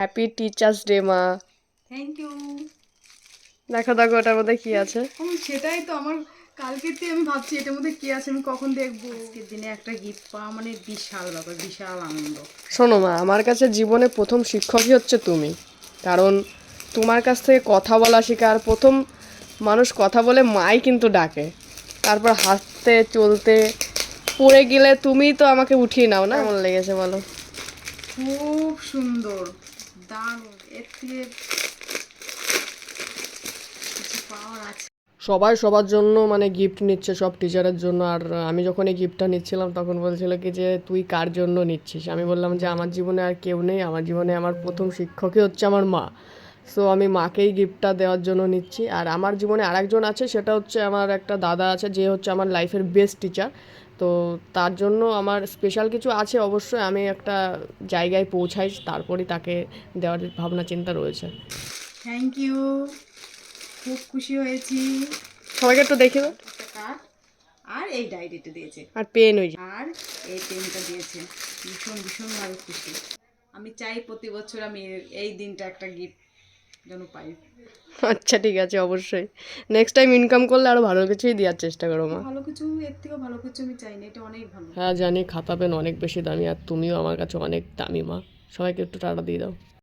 Happy teachers day মা। Thank you. দেখো দেখো ওটার মধ্যে কি আছে। সেটাই তো আমার কালকের থেকে আমি ভাবছি এটার মধ্যে কি আছে, আমি কখন দেখবো। আজকের দিনে একটা গিফট পাওয়া মানে বিশাল ব্যাপার, বিশাল আনন্দ। শোনো মা, আমার কাছে জীবনে প্রথম শিক্ষকই হচ্ছে তুমি। কারণ তোমার কাছ থেকে কথা বলা শেখা, আর প্রথম মানুষ কথা বলে মাই কিন্তু ডাকে, তারপর হাসতে চলতে পড়ে গেলে তুমিই তো আমাকে উঠিয়ে নাও না। কেমন লেগেছে বলো? খুব সুন্দর, দারুণ। এর থেকে কিছু পাওয়ার আছে? সবাই সবার জন্য মানে গিফট নিচ্ছে, সব টিচারের জন্য। আর আমি যখন এই গিফটটা নিচ্ছিলাম তখন বলছিল কি যে তুই কার জন্য নিচ্ছিস। আমি বললাম যে আমার জীবনে আর কেউ নেই, আমার জীবনে আমার প্রথম শিক্ষকই হচ্ছে আমার মা। সো আমি মাকেই গিফটটা দেওয়ার জন্য নিচ্ছি। আর আমার জীবনে আরেকজন আছে, সেটা হচ্ছে আমার একটা দাদা আছে, যে হচ্ছে আমার লাইফের বেস্ট টিচার। তো তার জন্য আমার স্পেশাল কিছু আছে অবশ্যই, আমি একটা জায়গায় পৌঁছাই তারপরই তাকে দেওয়ার ভাবনা চিন্তা রয়েছে। থ্যাংক ইউ, খুব খুশি হয়েছি। সবাইকে একটু দেখে দাও। একটা কার্ড আর এই ডায়েরিটা দিয়েছে, আর পেন ওই যে। আর এই পেনটা দিয়েছে। ভীষণ ভীষণভাবে খুশি। আমি চাই প্রতি বছর আমি এই দিনটা একটা গিফট যেন পাই। আচ্ছা ঠিক আছে, অবশ্যই নেক্সট টাইম ইনকাম করলে আরো ভালো কিছুই দেওয়ার চেষ্টা করো মা। ভালো কিছু, এর থেকেও ভালো কিছু আমি চাই না, এটা অনেক ভালো। হ্যাঁ জানি, খাতা পেন অনেক বেশি দামি, আর তুমিও আমার কাছে অনেক দামি মা। সবাইকে একটু টাটা দিয়ে দাও।